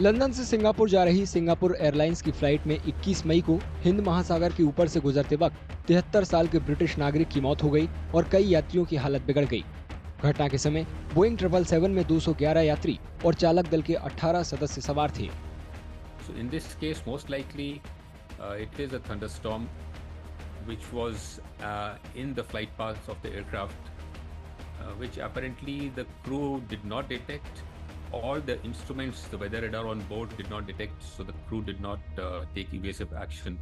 London से Singapore जा रही सिंगापुर एयरलाइंस की फ्लाइट में 21 मई को हिंद महासागर के ऊपर से गुजरते वक्त 73 साल के ब्रिटिश नागरिक की मौत हो गई और कई यात्रियों की हालत बिगड़ गई। घटना के समय बोइंग 777 में 211 यात्री और चालक दल के 18 सदस्य सवार थे। So in this case, most likely it is a thunderstorm which was in the flight paths of the aircraft, which apparently the crew did not detect. All the instruments, the weather radar on board did not detect, so the crew did not take evasive action.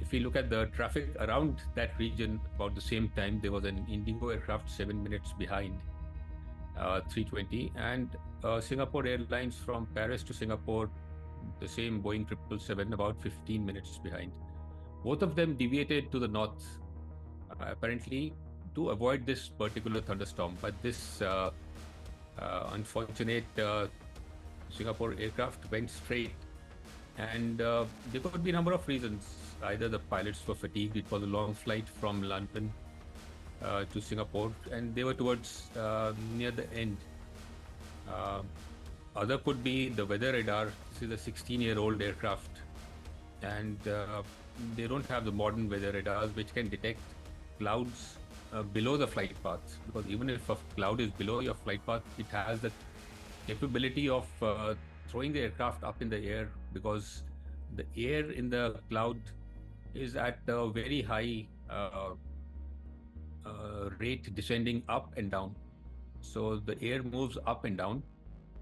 If we look at the traffic around that region, about the same time, there was an Indigo aircraft 7 minutes behind, 320, and Singapore Airlines from Paris to Singapore, the same Boeing 777, about 15 minutes behind. Both of them deviated to the north, apparently to avoid this particular thunderstorm. But this unfortunate Singapore aircraft went straight, and there could be a number of reasons. Either the pilots were fatigued, it was a long flight from London to Singapore, and they were towards near the end. Other could be the weather radar. This is a 16-year-old aircraft, and they don't have the modern weather radars which can detect clouds below the flight path. Because even if a cloud is below your flight path, it has the capability of throwing the aircraft up in the air, because the air in the cloud is at a very high rate, descending up and down. So the air moves up and down.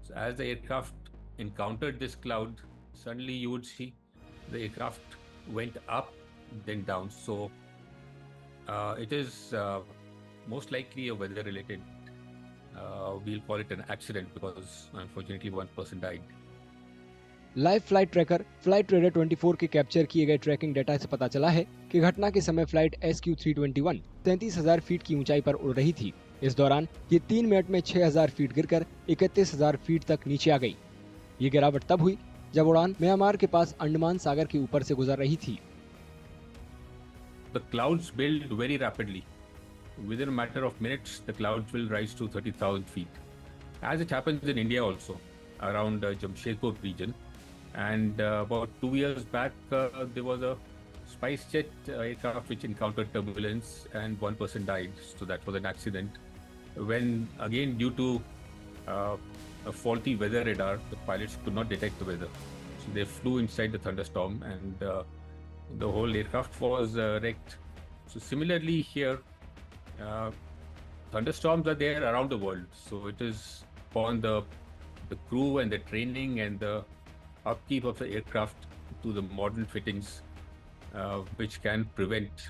So as the aircraft encountered this cloud, suddenly you would see the aircraft went up, then down. So it is most likely a weather-related, we'll call it an accident, because unfortunately one person died. Live flight tracker flight raider 24 के capture किए गए tracking data से पता चला है कि घटना के समय फ्लाइट SQ321 33,000 फीट की ऊंचाई पर उड़ रही थी। इस दौरान ये 3 मिनट में 6,000 फीट गिरकर 31,000 फीट तक नीचे आ गई। ये गिरावट तब हुई जब उड़ान म्यांमार के पास अंडमान सागर के ऊपर से गुजर रही थी। The clouds build very rapidly. Within a matter of minutes, the clouds will rise to 30,000 feet. As it happens in India also, around Jamshedpur region. And about 2 years back, there was a SpiceJet aircraft which encountered turbulence and one person died. So that was an accident. When again, due to a faulty weather radar, the pilots could not detect the weather. So they flew inside the thunderstorm, and the whole aircraft was wrecked. So similarly here, thunderstorms are there around the world. So it is upon the crew and the training and the upkeep of the aircraft to the modern fittings which can prevent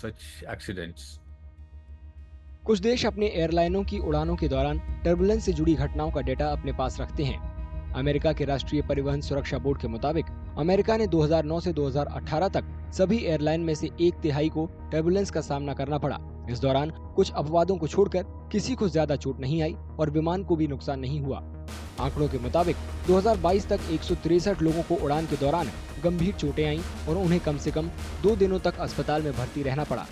such accidents. कुछ देश अपने एयरलाइनों की उड़ानों के दौरान turbulence से जुड़ी घटनाओं का डेटा अपने पास रखते हैं। अमेरिका के राष्ट्रीय परिवहन सुरक्षा बोर्ड के मुताबिक अमेरिका ने 2009 से 2018 तक सभी एयरलाइन में से 1/3 को टर्बुलेंस का सामना करना पड़ा। इस दौरान कुछ अपवादों को छोड़कर किसी को ज्यादा चोट नहीं आई और विमान को भी नुकसान नहीं हुआ। आंकड़ों के मुताबिक 2022 तक 163 लोगों को उड़ान के दौरान गंभीर चोटें आईं और उन्हें कम से कम 2 दिनों तक अस्पताल में भर्ती रहना पड़ा।